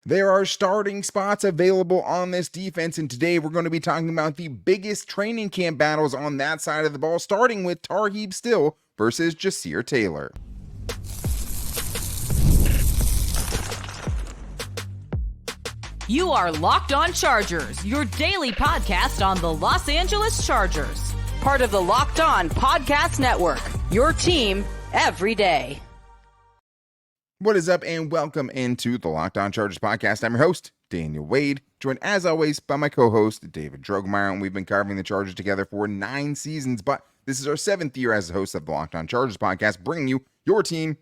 There are starting spots available on this defense, and today we're going to be talking about the biggest training camp battles on that side of the ball, starting with Tarheeb Still versus Ja'Sir Taylor. You are Locked On Chargers, your daily podcast on the Los Angeles Chargers. Part of the Locked On Podcast Network, your team every day. What is up, and welcome into the Locked On Chargers podcast. I'm your host, Daniel Wade, joined as always by my co-host, David Drogemeyer, and we've been covering the Chargers together for 9 seasons, but this is our 7th year as the host of the Locked On Chargers podcast, bringing you your team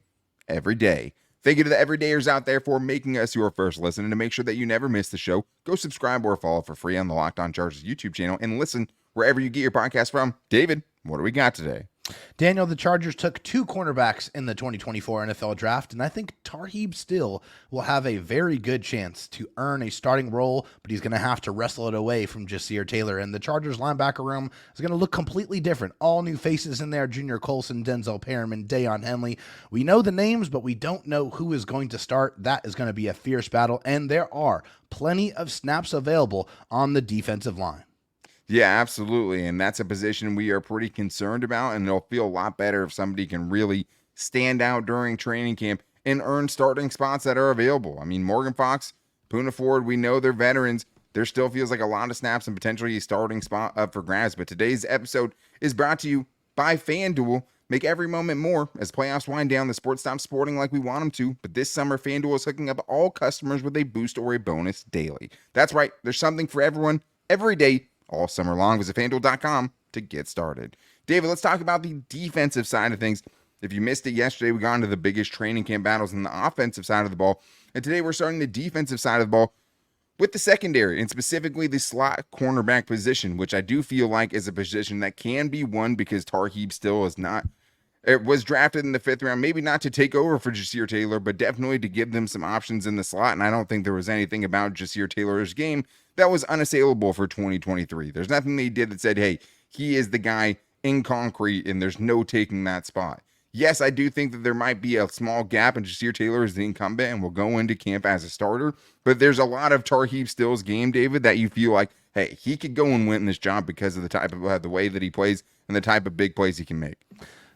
every day. Thank you to the everydayers out there for making us your first listen, and to make sure that you never miss the show, go subscribe or follow for free on the Locked On Chargers YouTube channel, and listen wherever you get your podcast from. David, what do we got today? Daniel, the Chargers took 2 cornerbacks in the 2024 NFL draft, and I think Tarheeb Still will have a very good chance to earn a starting role, but he's going to have to wrestle it away from Junior Taylor. And the Chargers linebacker room is going to look completely different. All new faces in there: Junior Colson, Denzel Perryman, Daiyan Henley. We know the names, but we don't know who is going to start. That is going to be a fierce battle, and there are plenty of snaps available on the defensive line. Yeah, absolutely. And that's a position we are pretty concerned about, and it'll feel a lot better if somebody can really stand out during training camp and earn starting spots that are available. I mean, Morgan Fox, Poona Ford, we know they're veterans. There still feels like a lot of snaps and potentially a starting spot up for grabs. But today's episode is brought to you by FanDuel. Make every moment more. As playoffs wind down, the sport stops sporting like we want them to. But this summer, FanDuel is hooking up all customers with a boost or a bonus daily. That's right. There's something for everyone every day, all summer long. Visit FanDuel.com to get started. David, let's talk about the defensive side of things. If you missed it yesterday, we got into the biggest training camp battles on the offensive side of the ball. And today we're starting the defensive side of the ball with the secondary, and specifically the slot cornerback position, which I do feel like is a position that can be won because Tarheeb Still is not. It was drafted in the 5th round, maybe not to take over for Ja'Sir Taylor, but definitely to give them some options in the slot. And I don't think there was anything about Ja'Sir Taylor's game that was unassailable for 2023. There's nothing they did that said, hey, he is the guy in concrete and there's no taking that spot. Yes, I do think that there might be a small gap, and Ja'Sir Taylor is the incumbent and will go into camp as a starter. But there's a lot of Tarheeb Still's game, David, that you feel like, hey, he could go and win this job because of the type of the way that he plays and the type of big plays he can make.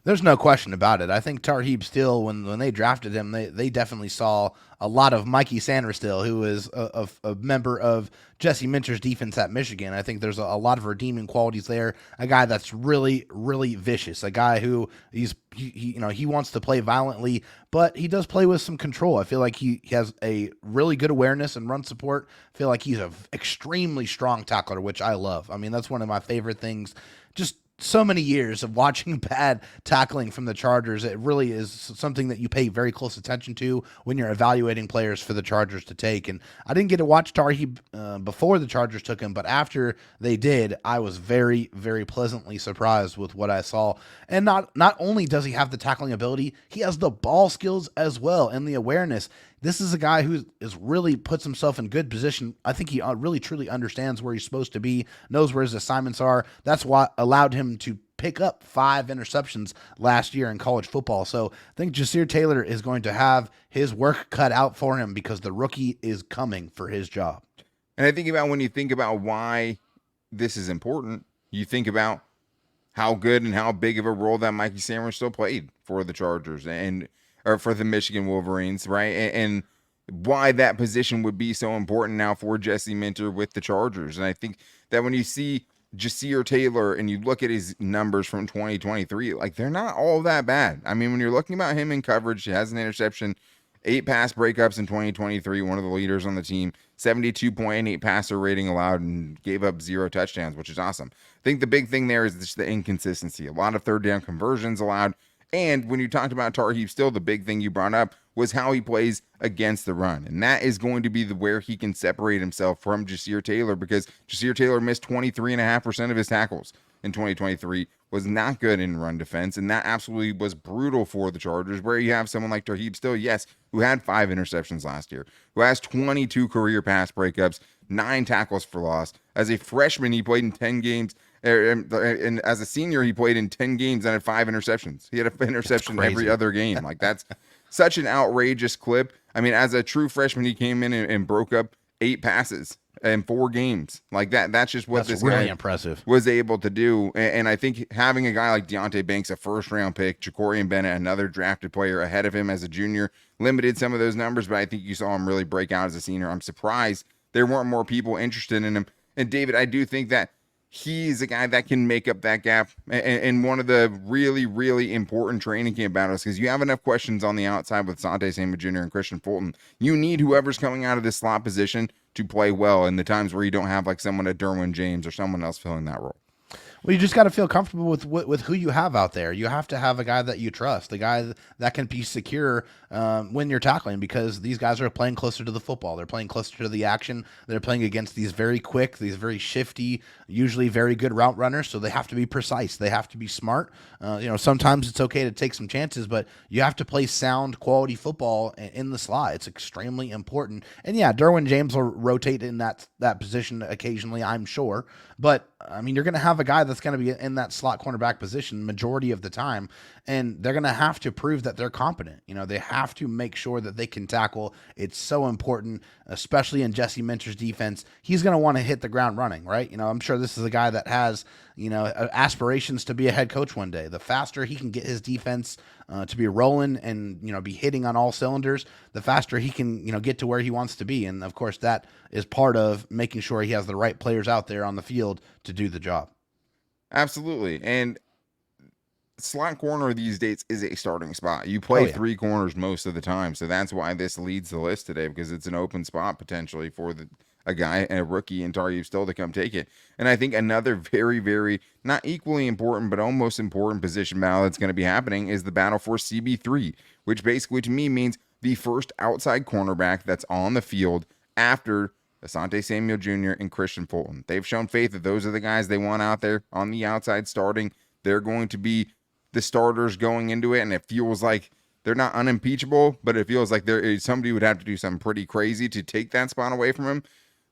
There's no question about it. I think Tarheeb Still, when they drafted him, they definitely saw a lot of Mikey Sanders Still, who is a member of Jesse Minter's defense at Michigan. I think there's a lot of redeeming qualities there. A guy that's really, really vicious. A guy who he wants to play violently, but he does play with some control. I feel like he has a really good awareness and run support. I feel like he's an extremely strong tackler, which I love. I mean, that's one of my favorite things. Just so many years of watching bad tackling from the Chargers, it really is something that you pay very close attention to when you're evaluating players for the Chargers to take. And I didn't get to watch Tarheeb before the Chargers took him, but after they did, I was very, very pleasantly surprised with what I saw. And not only does he have the tackling ability, he has the ball skills as well and the awareness. This is a guy who is really puts himself in good position. I think he really truly understands where he's supposed to be, knows where his assignments are. That's what allowed him to pick up 5 interceptions last year in college football. So I think Ja'Sir Taylor is going to have his work cut out for him because the rookie is coming for his job. And I think about when you think about why this is important, you think about how good and how big of a role that Mikey Sanders still played for the Chargers or for the Michigan Wolverines, right? And why that position would be so important now for Jesse Minter with the Chargers. And I think that when you see Ja'Sir Taylor and you look at his numbers from 2023, like, they're not all that bad. I mean, when you're looking about him in coverage, he has an interception, 8 pass breakups in 2023, one of the leaders on the team, 72.8 passer rating allowed, and gave up 0 touchdowns, which is awesome. I think the big thing there is just the inconsistency. A lot of 3rd down conversions allowed. And when you talked about Tarheeb Still, the big thing you brought up was how he plays against the run. And that is going to be where he can separate himself from Ja'Sir Taylor, because Ja'Sir Taylor missed 23.5% of his tackles in 2023, was not good in run defense. And that absolutely was brutal for the Chargers, where you have someone like Tarheeb Still, yes, who had 5 interceptions last year, who has 22 career pass breakups, 9 tackles for loss. As a freshman, he played in 10 games. And as a senior, he played in 10 games and had 5 interceptions. He had an interception every other game. Like, that's such an outrageous clip. I mean, as a true freshman, he came in and broke up 8 passes in 4 games. Like that. That's just what That's this really guy impressive. was able to do. And I think having a guy like Deonte Banks, a first-round pick, Ja'Cory Bennett, another drafted player ahead of him as a junior, limited some of those numbers, but I think you saw him really break out as a senior. I'm surprised there weren't more people interested in him. And David, I do think that he's a guy that can make up that gap and one of the really, really important training camp battles, because you have enough questions on the outside with Sante Samuel Jr. and Christian Fulton. You need whoever's coming out of this slot position to play well in the times where you don't have like someone at Derwin James or someone else filling that role. Well, you just got to feel comfortable with who you have out there. You have to have a guy that you trust, a guy that can be secure when you're tackling, because these guys are playing closer to the football. They're playing closer to the action. They're playing against these very quick, these very shifty, usually very good route runners. So they have to be precise. They have to be smart. Sometimes it's okay to take some chances, but you have to play sound, quality football in the slot. It's extremely important. And yeah, Derwin James will rotate in that position occasionally, I'm sure. But I mean, you're going to have a guy that's going to be in that slot cornerback position majority of the time, and they're going to have to prove that they're competent. They have to make sure that they can tackle. It's so important, especially in Jesse Minter's defense. He's going to want to hit the ground running, right? I'm sure this is a guy that has, aspirations to be a head coach one day. The faster he can get his defense to be rolling and, be hitting on all cylinders, the faster he can, get to where he wants to be. And of course, that is part of making sure he has the right players out there on the field to do the job. Absolutely. And slot corner these days is a starting spot. You play 3 corners most of the time. So that's why this leads the list today, because it's an open spot potentially for a guy and a rookie in Tarheeb Still to come take it. And I think another very, very not equally important, but almost important position battle that's going to be happening is the battle for CB3, which basically to me means the first outside cornerback that's on the field after Asante Samuel Jr. and Christian Fulton. They've shown faith that those are the guys they want out there on the outside starting. They're going to be the starters going into it, and it feels like they're not unimpeachable, but it feels like somebody would have to do something pretty crazy to take that spot away from him.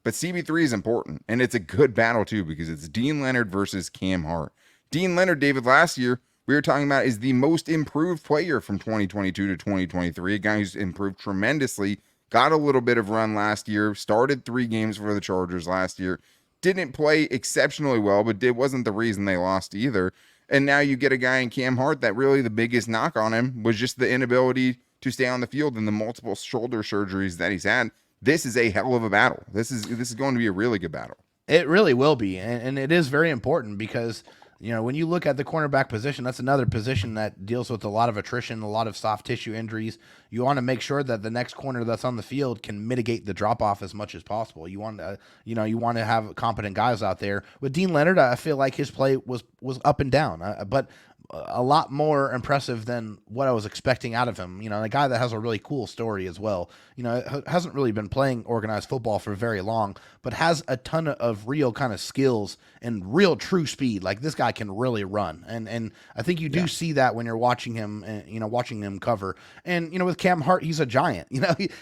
But CB3 is important, and it's a good battle too, because it's Dean Leonard versus Cam Hart. Dean Leonard, David, last year we were talking about is the most improved player from 2022 to 2023, a guy who's improved tremendously, got a little bit of run last year, started 3 games for the Chargers last year, didn't play exceptionally well, but it wasn't the reason they lost either. And now you get a guy in Cam Hart that really the biggest knock on him was just the inability to stay on the field and the multiple shoulder surgeries that he's had. This is a hell of a battle. This is going to be a really good battle. It really will be, and it is very important because, when you look at the cornerback position, that's another position that deals with a lot of attrition, a lot of soft tissue injuries. You want to make sure that the next corner that's on the field can mitigate the drop-off as much as possible. You want to have competent guys out there. With Dean Leonard, I feel like his play was up and down, but a lot more impressive than what I was expecting out of him. A guy that has a really cool story as well. Hasn't really been playing organized football for very long, but has a ton of real kind of skills and real true speed. Like, this guy can really run. And I think you do see that when you're watching him, watching him cover. And, with Cam Hart, he's a giant.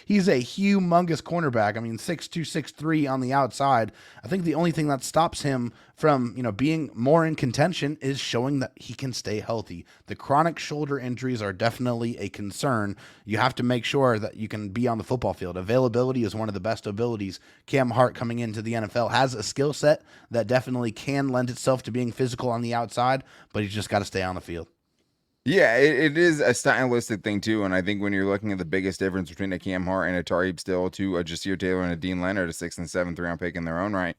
He's a humongous cornerback. I mean, 6'2", 6'3" on the outside. I think the only thing that stops him from, being more in contention is showing that he can stay healthy. The chronic shoulder injuries are definitely a concern. You have to make sure that you can be on the football field. Availability is one of the best abilities. Cam Hart coming into the NFL has a skill set that definitely can lend itself to being physical on the outside, but he's just got to stay on the field. Yeah, it is a stylistic thing too, and I think when you're looking at the biggest difference between a Cam Hart and a Tarheeb Still to a Jasir Taylor and a Dean Leonard, a 6th and 7th round pick in their own right,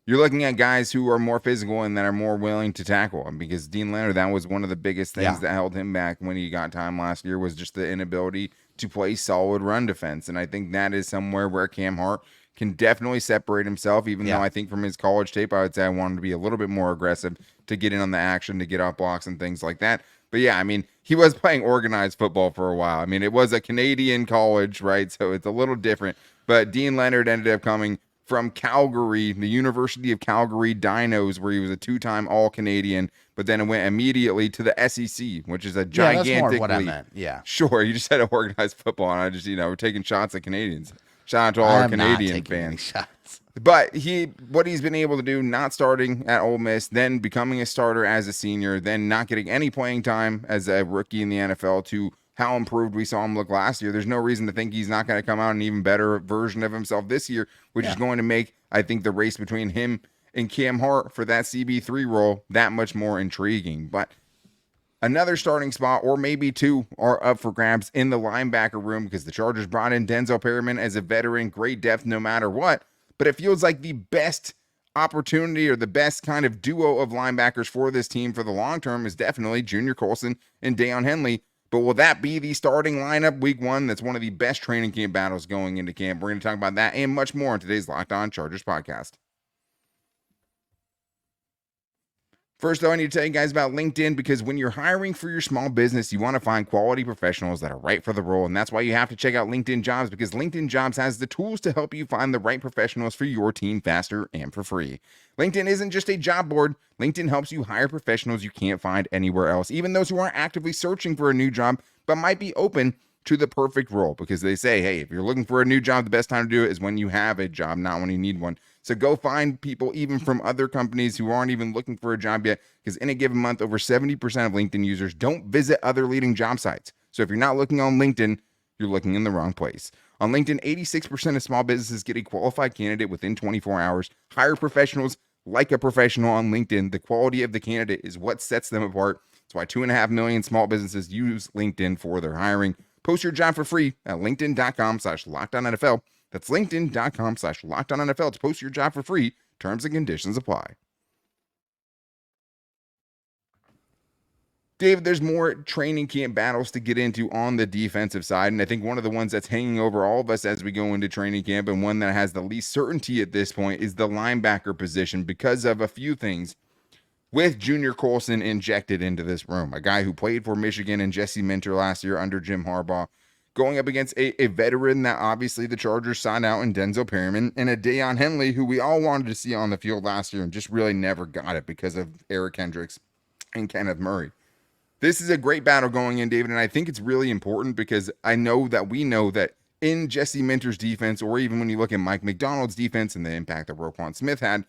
you're looking at guys who are more physical and that are more willing to tackle. And because Dean Leonard, that was one of the biggest things that held him back when he got time last year, was just the inability to play solid run defense. And I think that is somewhere where Cam Hart can definitely separate himself, even though I think from his college tape, I would say I wanted to be a little bit more aggressive to get in on the action, to get off blocks and things like that. But yeah, I mean, he was playing organized football for a while. I mean, it was a Canadian college, right? So it's a little different. But Dean Leonard ended up coming from Calgary, the University of Calgary Dinos, where he was a 2-time All-Canadian, but then it went immediately to the SEC, which is a gigantic that's more of what I league. meant. Yeah. Sure, you just said organized football, and I just, we're taking shots at Canadians. Shout out to all our Canadian fans. Shots. But what he's been able to do, not starting at Ole Miss, then becoming a starter as a senior, then not getting any playing time as a rookie in the NFL, to how improved we saw him look last year, there's no reason to think he's not going to come out an even better version of himself this year, which is going to make, I think, the race between him and Cam Hart for that CB3 role that much more intriguing. But another starting spot, or maybe two, are up for grabs in the linebacker room because the Chargers brought in Denzel Perryman as a veteran, great depth no matter what. But it feels like the best opportunity or the best kind of duo of linebackers for this team for the long term is definitely Junior Colson and Daiyan Henley. But will that be the starting lineup week one? That's one of the best training camp battles going into camp. We're going to talk about that and much more in today's Locked On Chargers podcast. First, though, I need to tell you guys about LinkedIn, because when you're hiring for your small business, you want to find quality professionals that are right for the role. And that's why you have to check out LinkedIn Jobs, because LinkedIn Jobs has the tools to help you find the right professionals for your team faster and for free. LinkedIn isn't just a job board. LinkedIn helps you hire professionals you can't find anywhere else, even those who aren't actively searching for a new job, but might be open to the perfect role, because they say, hey, if you're looking for a new job, the best time to do it is when you have a job, not when you need one. So go find people even from other companies who aren't even looking for a job yet, because in a given month, over 70% of LinkedIn users don't visit other leading job sites. So if you're not looking on LinkedIn, you're looking in the wrong place. On LinkedIn, 86% of small businesses get a qualified candidate within 24 hours. Hire professionals like a professional on LinkedIn. The quality of the candidate is what sets them apart. That's why 2.5 million small businesses use LinkedIn for their hiring. Post your job for free at linkedin.com/LockedOnNFL. That's linkedin.com/LockedOnNFL to post your job for free. Terms and conditions apply. Dave, there's more training camp battles to get into on the defensive side, and I think one of the ones that's hanging over all of us as we go into training camp, and one that has the least certainty at this point, is the linebacker position, because of a few things. With Junior Colson injected into this room, a guy who played for Michigan and Jesse Minter last year under Jim Harbaugh, going up against a veteran that obviously the Chargers signed out in Denzel Perryman, and a Daiyan Henley who we all wanted to see on the field last year and just really never got it because of Eric Kendricks and Kenneth Murray. This is a great battle going in, David, and I think it's really important because I know that we know that in Jesse Minter's defense, or even when you look at Mike McDonald's defense and the impact that Roquan Smith had,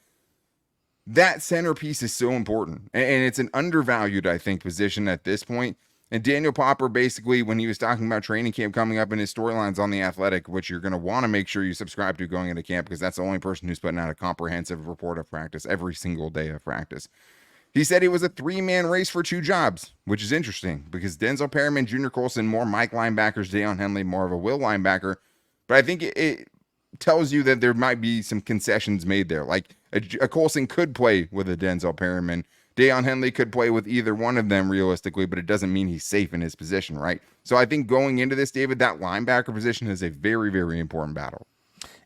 that centerpiece is so important, and it's an undervalued, I think, position at this point. And Daniel Popper, basically, when he was talking about training camp coming up in his storylines on The Athletic, which you're going to want to make sure you subscribe to going into camp, because that's the only person who's putting out a comprehensive report of practice every single day of practice. He said it was a three-man race for two jobs, which is interesting because Denzel Perryman, Junior Colson, more Mike linebackers, Daiyan Henley, more of a Will linebacker. But I think it tells you that there might be some concessions made there. Like a Colson could play with a Denzel Perryman. Daiyan Henley could play with either one of them realistically, but it doesn't mean he's safe in his position, right? So I think going into this, David, that linebacker position is a very, very important battle.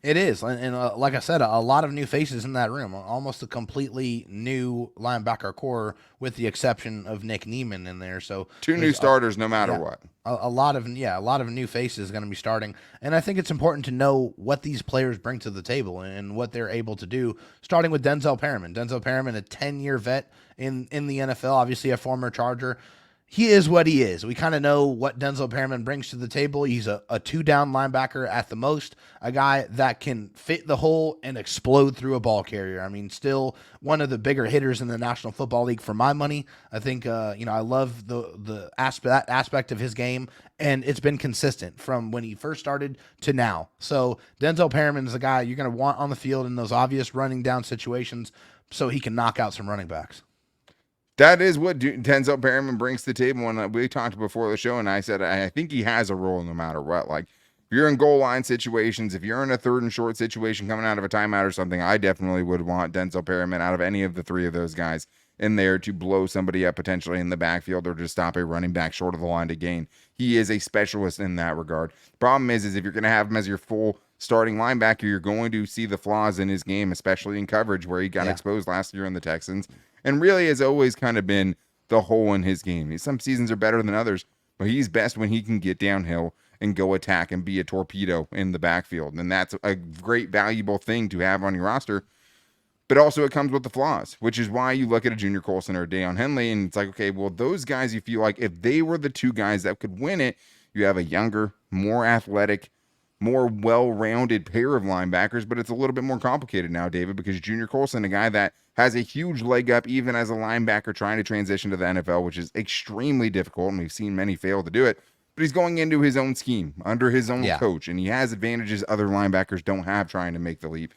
It is, and like I said, a lot of new faces in that room. Almost a completely new linebacker core, with the exception of Nick Neiman in there. So two new starters, no matter what. A lot of new faces going to be starting, and I think it's important to know what these players bring to the table and what they're able to do. Starting with Denzel Perryman. Denzel Perryman, a 10-year vet in the NFL, obviously a former Charger. He is what he is. We kind of know what Denzel Perryman brings to the table. He's a two-down linebacker at the most, a guy that can fit the hole and explode through a ball carrier. I mean, still one of the bigger hitters in the National Football League for my money. I think, I love that aspect of his game, and it's been consistent from when he first started to now. So Denzel Perryman is a guy you're going to want on the field in those obvious running down situations so he can knock out some running backs. That is what Denzel Perryman brings to the table. And we talked before the show, and I said I think he has a role no matter what. Like, if you're in goal line situations, if you're in a 3rd and short situation coming out of a timeout or something, I definitely would want Denzel Perryman out of any of the three of those guys in there to blow somebody up potentially in the backfield or to stop a running back short of the line to gain. He is a specialist in that regard. Problem is if you're going to have him as your full starting linebacker, you're going to see the flaws in his game, especially in coverage, where he got exposed last year in the Texans. And really has always kind of been the hole in his game. Some seasons are better than others, but he's best when he can get downhill and go attack and be a torpedo in the backfield. And that's a great, valuable thing to have on your roster. But also it comes with the flaws, which is why you look at a Junior Colson or a Daiyan Henley, and it's like, okay, well, those guys, you feel like if they were the two guys that could win it, you have a younger, more athletic, more well-rounded pair of linebackers, but it's a little bit more complicated now, David, because Junior Colson, a guy that has a huge leg up even as a linebacker trying to transition to the NFL, which is extremely difficult, and we've seen many fail to do it. but he's going into his own scheme under his own Yeah. coach, and he has advantages other linebackers don't have trying to make the leap.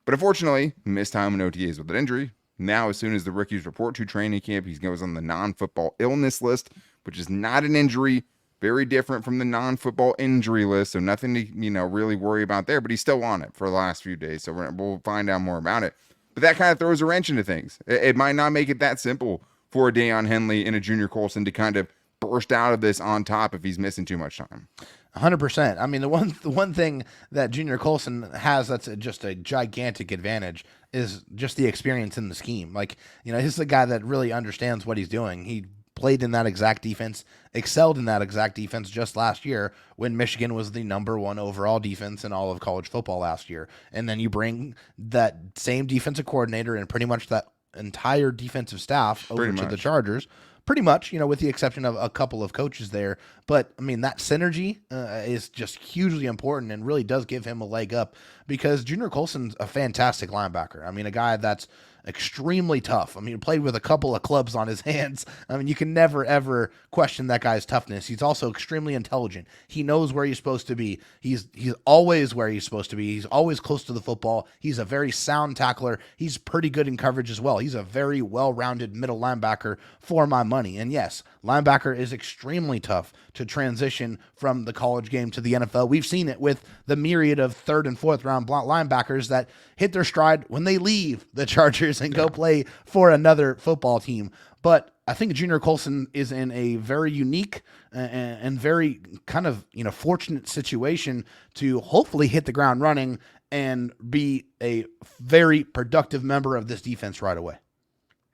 But unfortunately, missed time in OTAs with an injury. Now, as soon as the rookies report to training camp, he goes on the non-football illness list, which is not an injury, very different from the non-football injury list, so nothing to really worry about there. But he's still on it for the last few days, so we'll find out more about it. But that kind of throws a wrench into things. It might not make it that simple for a Daiyan Henley and a Junior Colson to kind of burst out of this on top if he's missing too much time. 100%. I mean, the one thing that Junior Colson has that's just a gigantic advantage is just the experience in the scheme. Like, he's the guy that really understands what he's doing. He played in that exact defense, excelled in that exact defense just last year when Michigan was the number 1 overall defense in all of college football last year. And then you bring that same defensive coordinator and pretty much that entire defensive staff over to the Chargers. Pretty much, with the exception of a couple of coaches there. But, I mean, that synergy is just hugely important and really does give him a leg up because Junior Colson's a fantastic linebacker. I mean, a guy that's extremely tough. I mean, he played with a couple of clubs on his hands. I mean, you can never, ever question that guy's toughness. He's also extremely intelligent. He knows where he's supposed to be. He's always where he's supposed to be. He's always close to the football. He's a very sound tackler. He's pretty good in coverage as well. He's a very well-rounded middle linebacker for my money. And yes, linebacker is extremely tough to transition from the college game to the NFL. We've seen it with the myriad of 3rd and 4th round linebackers that hit their stride when they leave the Chargers and go play for another football team. But I think Junior Colson is in a very unique and very kind of, fortunate situation to hopefully hit the ground running and be a very productive member of this defense right away.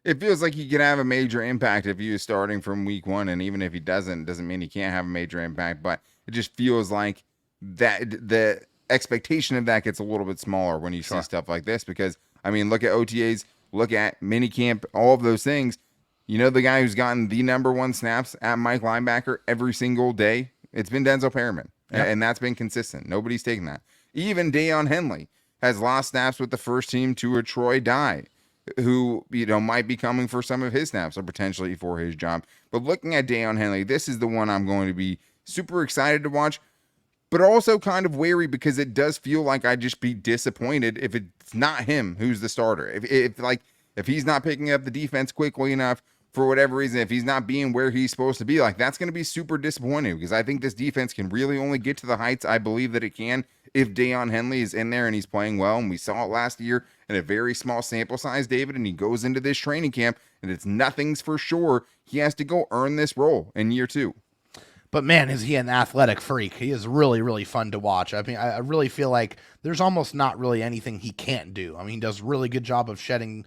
It feels like he can have a major impact if he is starting from week 1, and even if he doesn't mean he can't have a major impact, but it just feels like that the expectation of that gets a little bit smaller when you see stuff like this because, I mean, look at OTAs, look at minicamp, all of those things. The guy who's gotten the number 1 snaps at Mike linebacker every single day, it's been Denzel Perryman, and that's been consistent. Nobody's taken that. Even Daiyan Henley has lost snaps with the first team to a Troy Dye, who, might be coming for some of his snaps or potentially for his job. But looking at Daiyan Henley, this is the one I'm going to be super excited to watch, but also kind of wary because it does feel like I'd just be disappointed if it's not him who's the starter. If he's not picking up the defense quickly enough for whatever reason, if he's not being where he's supposed to be, that's going to be super disappointing because I think this defense can really only get to the heights I believe that it can if Daiyan Henley is in there and he's playing well. And we saw it last year in a very small sample size, David, and he goes into this training camp and it's nothing's for sure. He has to go earn this role in year 2. But man, is he an athletic freak. He is really, really fun to watch. I mean, I really feel like there's almost not really anything he can't do. I mean, he does a really good job of shedding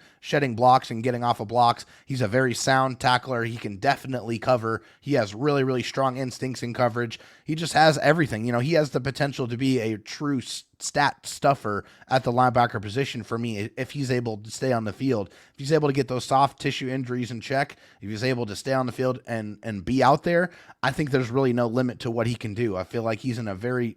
blocks and getting off of blocks. He's a very sound tackler. He can definitely cover. He has really, really strong instincts in coverage. He just has everything. He has the potential to be a true stat stuffer at the linebacker position for me if he's able to stay on the field. If he's able to get those soft tissue injuries in check, if he's able to stay on the field and be out there, I think there's really no limit to what he can do. I feel like he's in a very,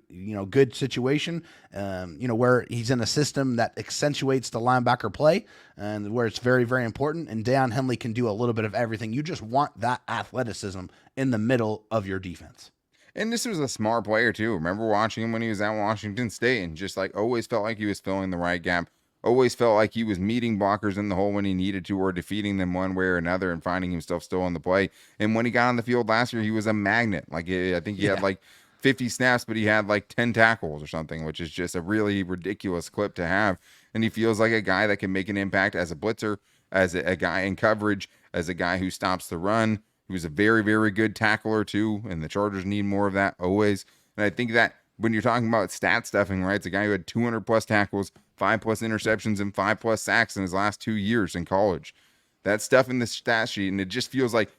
good situation, where he's in a system that accentuates the linebacker play and where it's very, very important. And Daiyan Henley can do a little bit of everything. You just want that athleticism in the middle of your defense. And this was a smart player too. Remember watching him when he was at Washington State and just always felt like he was filling the right gap. Always felt like he was meeting blockers in the hole when he needed to or defeating them one way or another and finding himself still on the play. And when he got on the field last year, he was a magnet. I think he had 50 snaps, but he had 10 tackles or something, which is just a really ridiculous clip to have. And he feels like a guy that can make an impact as a blitzer, as a guy in coverage, as a guy who stops the run. He was a very, very good tackler too, and the Chargers need more of that always. And I think that when you're talking about stat stuffing, right, it's a guy who had 200 plus tackles, 5 plus interceptions, and 5 plus sacks in his last 2 years in college. That stuff in the stat sheet, and it just feels like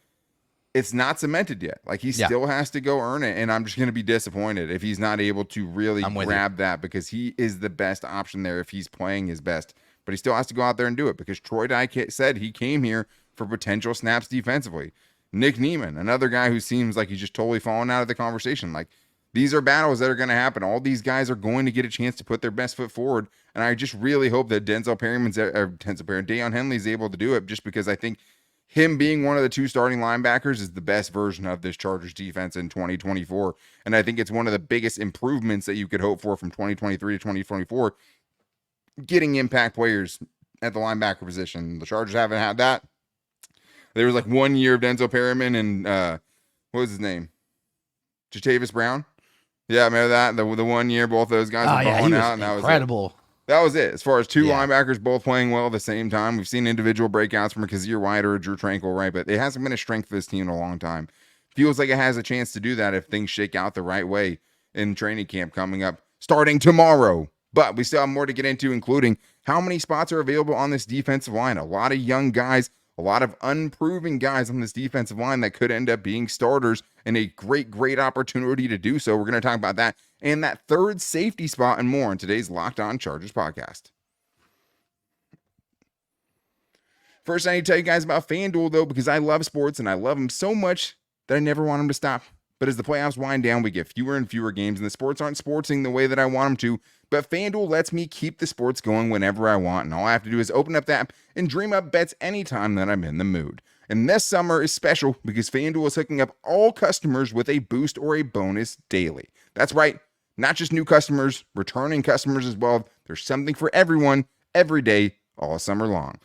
it's not cemented yet. He still has to go earn it, and I'm just going to be disappointed if he's not able to really grab that because he is the best option there if he's playing his best. But he still has to go out there and do it because Troy Dye said he came here for potential snaps defensively. Nick Neiman, another guy who seems like he's just totally fallen out of the conversation. These are battles that are going to happen. All these guys are going to get a chance to put their best foot forward. And I just really hope that Daiyan Henley is able to do it just because I think him being one of the 2 starting linebackers is the best version of this Chargers defense in 2024. And I think it's one of the biggest improvements that you could hope for from 2023 to 2024, getting impact players at the linebacker position. The Chargers haven't had that. There was like 1 year of Denzel Perryman and what was his name? Jatavis Brown. Yeah, remember that? The 1 year both those guys were balling out, and that was incredible. That was it. As far as 2 linebackers both playing well at the same time, we've seen individual breakouts from a Kazir White or a Drew Tranquil, right? But it hasn't been a strength for this team in a long time. Feels like it has a chance to do that if things shake out the right way in training camp coming up starting tomorrow. But we still have more to get into, including how many spots are available on this defensive line. A lot of young guys, a lot of unproven guys on this defensive line that could end up being starters, and a great opportunity to do so. We're going to talk about that and that 3rd safety spot and more in today's Locked On Chargers podcast. First, I need to tell you guys about FanDuel, though, because I love sports and I love them so much that I never want them to stop. But as the playoffs wind down, we get fewer and fewer games, and the sports aren't sportsing the way that I want them to. But FanDuel lets me keep the sports going whenever I want, and all I have to do is open up the app and dream up bets anytime that I'm in the mood. And this summer is special because FanDuel is hooking up all customers with a boost or a bonus daily. That's right, not just new customers, returning customers as well. There's something for everyone, every day, all summer long.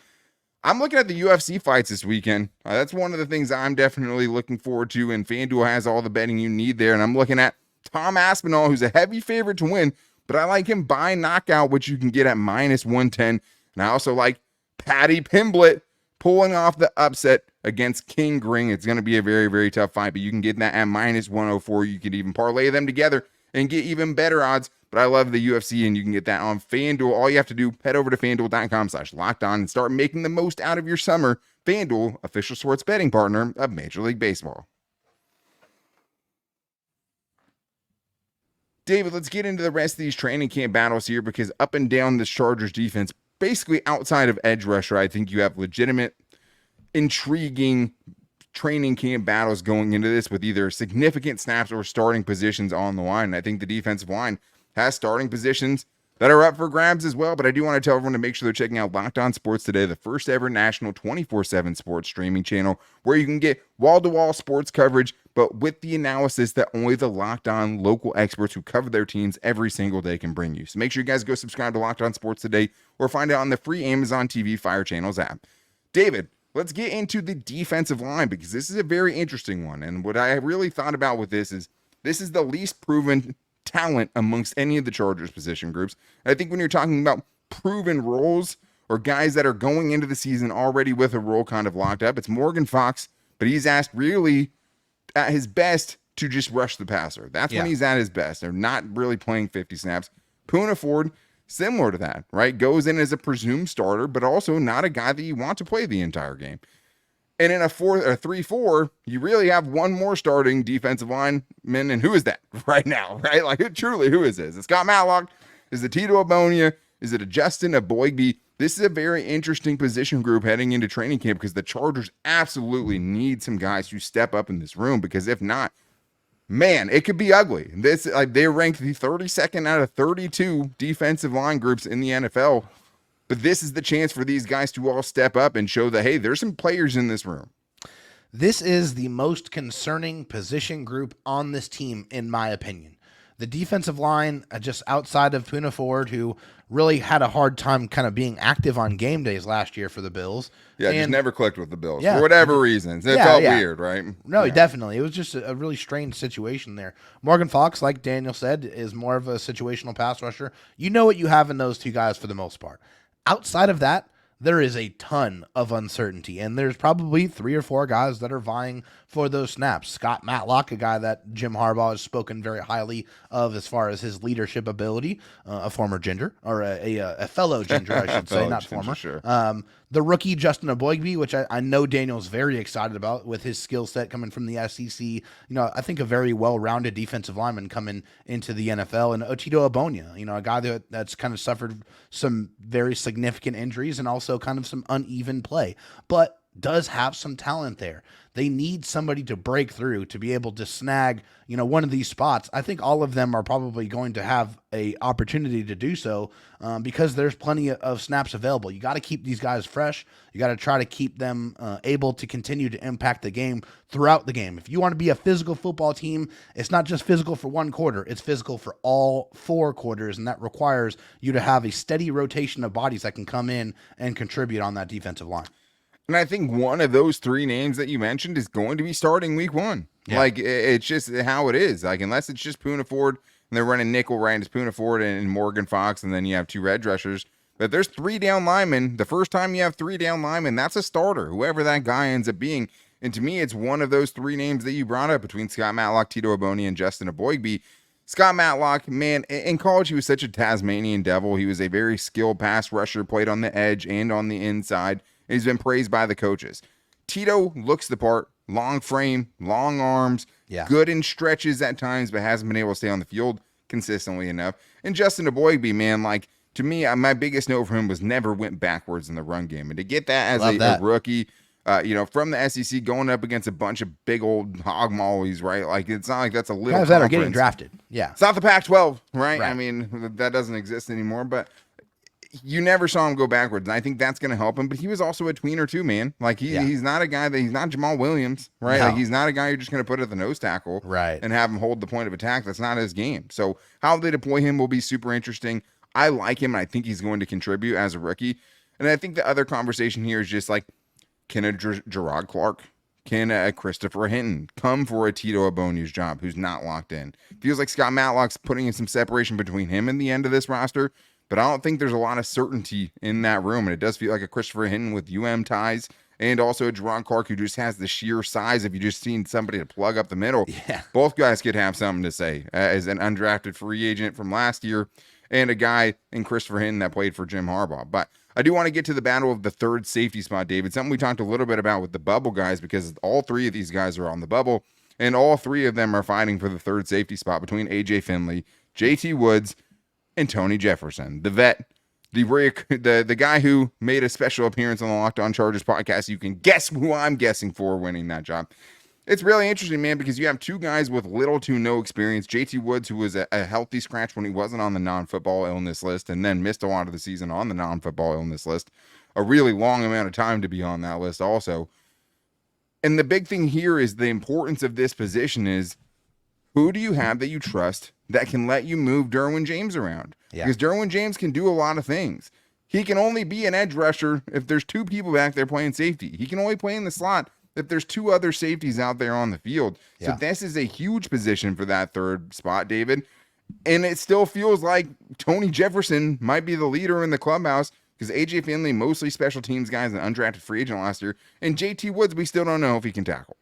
I'm looking at the UFC fights this weekend. That's one of the things I'm definitely looking forward to, and FanDuel has all the betting you need there. And I'm looking at Tom Aspinall, who's a heavy favorite to win, but I like him by knockout, which you can get at -110. And I also like Paddy Pimblett pulling off the upset against King Gring. It's going to be a very tough fight, but you can get that at -104. You can even parlay them together and get even better odds. But I love the UFC, and you can get that on FanDuel. All you have to do, head over to FanDuel.com/lockedon and start making the most out of your summer. FanDuel, official sports betting partner of Major League Baseball. David, let's get into the rest of these training camp battles here, because up and down this Chargers defense, basically outside of edge rusher, I think you have legitimate, intriguing training camp battles going into this with either significant snaps or starting positions on the line. And I think the defensive line has starting positions that are up for grabs as well. But I do want to tell everyone to make sure they're checking out Locked On Sports Today, the first ever national 24/7 sports streaming channel where you can get wall-to-wall sports coverage, but with the analysis that only the Locked On local experts who cover their teams every single day can bring you. So make sure you guys go subscribe to Locked On Sports Today or find it on the free Amazon TV Fire Channels app. David, let's get into the defensive line, because this is a very interesting one. And what I really thought about with this is the least proven talent amongst any of the Chargers position groups. And I think when you're talking about proven roles or guys that are going into the season already with a role kind of locked up, it's Morgan Fox, but he's asked really at his best to just rush the passer. That's when he's at his best. They're not really playing 50 snaps. Poona Ford, similar to that, right? Goes in as a presumed starter, but also not a guy that you want to play the entire game. And in a 3-4, you really have one more starting defensive lineman, and who is that right now, right? Like, who is this? Is it Scott Matlock? Is it Tito Ogbonnia? Is it a Justin Eboigbe? This is a very interesting position group heading into training camp, because the Chargers absolutely need some guys to step up in this room, because if not, man, it could be ugly. This, like, they ranked the 32nd out of 32 defensive line groups in the NFL. But this is the chance for these guys to all step up and show that, hey, there's some players in this room. This is the most concerning position group on this team, in my opinion. The defensive line, just outside of Poona Ford, who really had a hard time kind of being active on game days last year for the Bills. Yeah, just never clicked with the Bills for whatever reasons. It felt weird, right? No, definitely. It was just a really strange situation there. Morgan Fox, like Daniel said, is more of a situational pass rusher. You know what you have in those two guys for the most part. Outside of that, there is a ton of uncertainty, and there's probably 3 or 4 guys that are vying for those snaps. Scott Matlock, a guy that Jim Harbaugh has spoken very highly of as far as his leadership ability, a former Ginger, or a fellow Ginger, I should say, not former. Sure. The rookie, Justin Eboigbe, which I know Daniel's very excited about with his skill set coming from the SEC. You know, I think a very well-rounded defensive lineman coming into the NFL. And Tito Ogbonnia, you know, a guy that's kind of suffered some very significant injuries and also kind of some uneven play. But does have some talent there. They need somebody to break through to be able to snag, one of these spots. I think all of them are probably going to have a opportunity to do so because there's plenty of snaps available. You got to keep these guys fresh. You got to try to keep them able to continue to impact the game throughout the game. If you want to be a physical football team, it's not just physical for one quarter. It's physical for all 4 quarters, and that requires you to have a steady rotation of bodies that can come in and contribute on that defensive line. And I think one of those 3 names that you mentioned is going to be starting week 1. Yeah. Like, it's just how it is. Like, unless it's just Poona Ford and they're running nickel, right? It's Poona Ford and Morgan Fox, and then you have 2 edge rushers. But there's 3 down linemen. The first time you have 3 down linemen, that's a starter, whoever that guy ends up being. And to me, it's one of those 3 names that you brought up between Scott Matlock, Tito Ogbonnia, and Justin Eboigbe. Scott Matlock, man, in college, he was such a Tasmanian devil. He was a very skilled pass rusher, played on the edge and on the inside. He's been praised by the coaches. Tito looks the part, long frame, long arms, good in stretches at times, but hasn't been able to stay on the field consistently enough. And Justin Eboigbe, man, like, to me, my biggest note for him was never went backwards in the run game. And to get that as a rookie, from the SEC going up against a bunch of big old hog mollies, right? Like, it's not like that's a little guys that are getting drafted. Yeah. It's not the Pac-12, right? I mean, that doesn't exist anymore, but you never saw him go backwards, and I think that's going to help him. But he was also a tweener too, man. Like he's not a guy he's not Jamal Williams, right? No. Like he's not a guy you're just going to put at the nose tackle, right, and have him hold the point of attack. That's not his game. So how they deploy him will be super interesting. I like him, and I think he's going to contribute as a rookie. And I think the other conversation here is just like, can a Gerard Clark, can a Christopher Hinton come for a Tito Ogbonnia's job, who's not locked in? Feels like Scott Matlock's putting in some separation between him and the end of this roster. But I don't think there's a lot of certainty in that room. And it does feel like a Christopher Hinton with ties and also a Jerron Clark who just has the sheer size if you just seen somebody to plug up the middle. Yeah. Both guys could have something to say as an undrafted free agent from last year and a guy in Christopher Hinton that played for Jim Harbaugh. But I do want to get to the battle of the 3rd safety spot, David, something we talked a little bit about with the bubble guys because all 3 of these guys are on the bubble and all 3 of them are fighting for the 3rd safety spot between A.J. Finley, J.T. Woods, and Tony Jefferson, the vet, the guy who made a special appearance on the Locked On Chargers podcast. You can guess who I'm guessing for winning that job. It's really interesting, man, because you have 2 guys with little to no experience. JT Woods, who was a healthy scratch when he wasn't on the non-football illness list and then missed a lot of the season on the non-football illness list. A really long amount of time to be on that list also. And the big thing here is the importance of this position is, who do you have that you trust that can let you move Derwin James around? Yeah. Because Derwin James can do a lot of things. He can only be an edge rusher if there's 2 people back there playing safety. He can only play in the slot if there's 2 other safeties out there on the field. So this is a huge position for that 3rd spot, David. And it still feels like Tony Jefferson might be the leader in the clubhouse because A.J. Finley, mostly special teams guys, an undrafted free agent last year. And J.T. Woods, we still don't know if he can tackle.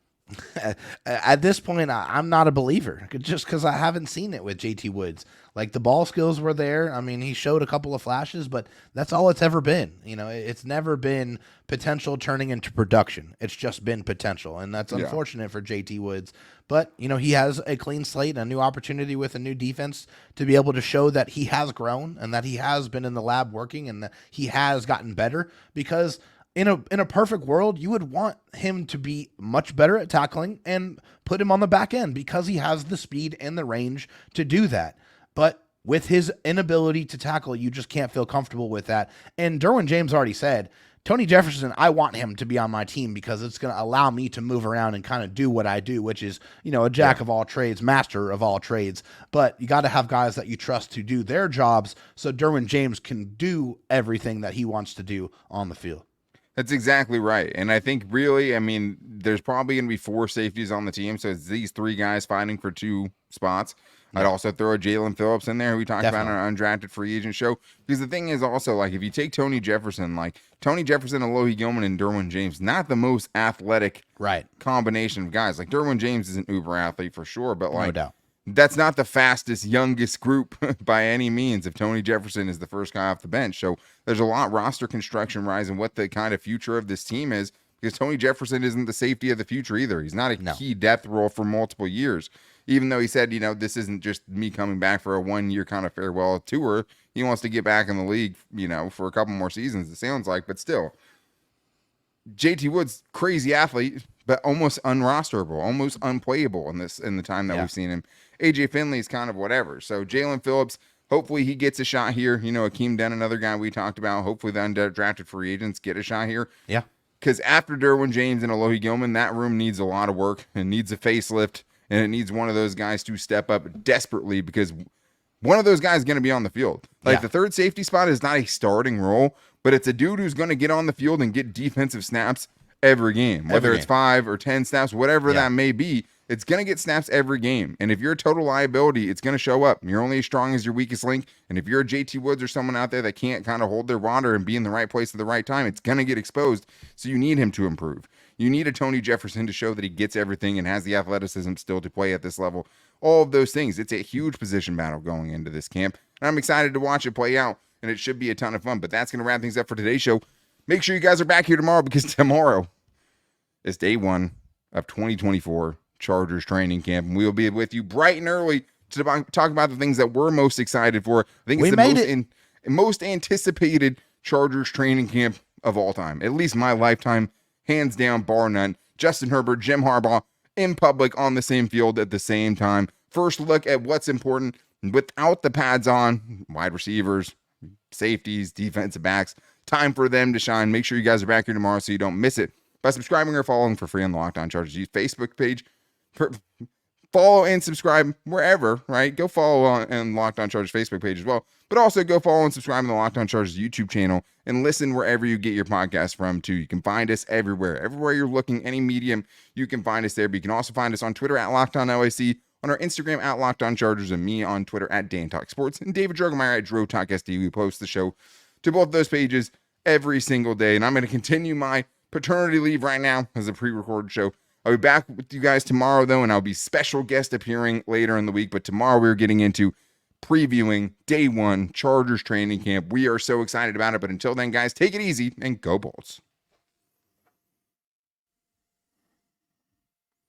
At this point, I'm not a believer just because I haven't seen it with JT Woods. Like, the ball skills were there. I mean, he showed a couple of flashes, but that's all it's ever been. It's never been potential turning into production. It's just been potential, and that's unfortunate for JT Woods. But, he has a clean slate, a new opportunity with a new defense to be able to show that he has grown and that he has been in the lab working and that he has gotten better because in a perfect world, you would want him to be much better at tackling and put him on the back end because he has the speed and the range to do that. But with his inability to tackle, you just can't feel comfortable with that. And Derwin James already said, Tony Jefferson, I want him to be on my team because it's going to allow me to move around and kind of do what I do, which is, a jack of all trades, master of all trades. But you got to have guys that you trust to do their jobs so Derwin James can do everything that he wants to do on the field. That's exactly right. And I think really, there's probably going to be 4 safeties on the team. So it's these 3 guys fighting for 2 spots. Yeah. I'd also throw a Jalen Phillips in there, who we talked about on our undrafted free agent show. Because the thing is also, like, if you take Tony Jefferson, Alohi Gilman, and Derwin James, not the most athletic combination of guys. Like, Derwin James is an uber athlete for sure, but no doubt. That's not the fastest, youngest group by any means if Tony Jefferson is the first guy off the bench. So there's a lot roster construction rise and what the kind of future of this team is, because Tony Jefferson isn't the safety of the future either. He's not a key depth role for multiple years, even though he said, this isn't just me coming back for a 1-year kind of farewell tour. He wants to get back in the league, for a couple more seasons, it sounds like, but still. JT Woods, crazy athlete, but almost unrosterable, almost unplayable in the time that we've seen him. AJ Finley is kind of whatever. So Jalen Phillips, hopefully he gets a shot here. Akeem Dunn, another guy we talked about. Hopefully the undrafted free agents get a shot here. Yeah. Because after Derwin James and Alohi Gilman, that room needs a lot of work and needs a facelift, and it needs one of those guys to step up desperately because one of those guys is going to be on the field. Like the third safety spot is not a starting role, but it's a dude who's going to get on the field and get defensive snaps every game, whether it's 5 or 10 snaps, whatever that may be. It's going to get snaps every game. And if you're a total liability, it's going to show up. You're only as strong as your weakest link. And if you're a JT Woods or someone out there that can't kind of hold their water and be in the right place at the right time, it's going to get exposed. So you need him to improve. You need a Tony Jefferson to show that he gets everything and has the athleticism still to play at this level. All of those things. It's a huge position battle going into this camp. And I'm excited to watch it play out. And it should be a ton of fun. But that's going to wrap things up for today's show. Make sure you guys are back here tomorrow because tomorrow is day 1 of 2024 Chargers training camp. And we'll be with you bright and early to talk about the things that we're most excited for. I think it's the most anticipated Chargers training camp of all time. At least my lifetime, hands down, bar none. Justin Herbert, Jim Harbaugh in public on the same field at the same time. First look at what's important without the pads on. Wide receivers, safeties, defensive backs. Time for them to shine. Make sure you guys are back here tomorrow so you don't miss it by subscribing or following for free on the Locked On Chargers Facebook page. Follow and subscribe wherever, right? Go follow on Locked On Chargers Facebook page as well. But also go follow and subscribe to the Locked On Chargers YouTube channel and listen wherever you get your podcast from too. You can find us everywhere. Everywhere you're looking, any medium, you can find us there. But you can also find us on Twitter at Locked On LAC, on our Instagram at Locked On Chargers, and me on Twitter at Dan Talk Sports, and David Drogemeyer at Dro Talk SD. We post the show to both those pages every single day. And I'm going to continue my paternity leave right now as a pre-recorded show. I'll be back with you guys tomorrow, though, and I'll be special guest appearing later in the week. But tomorrow we're getting into previewing day 1 Chargers training camp. We are so excited about it. But until then, guys, take it easy and go Bolts.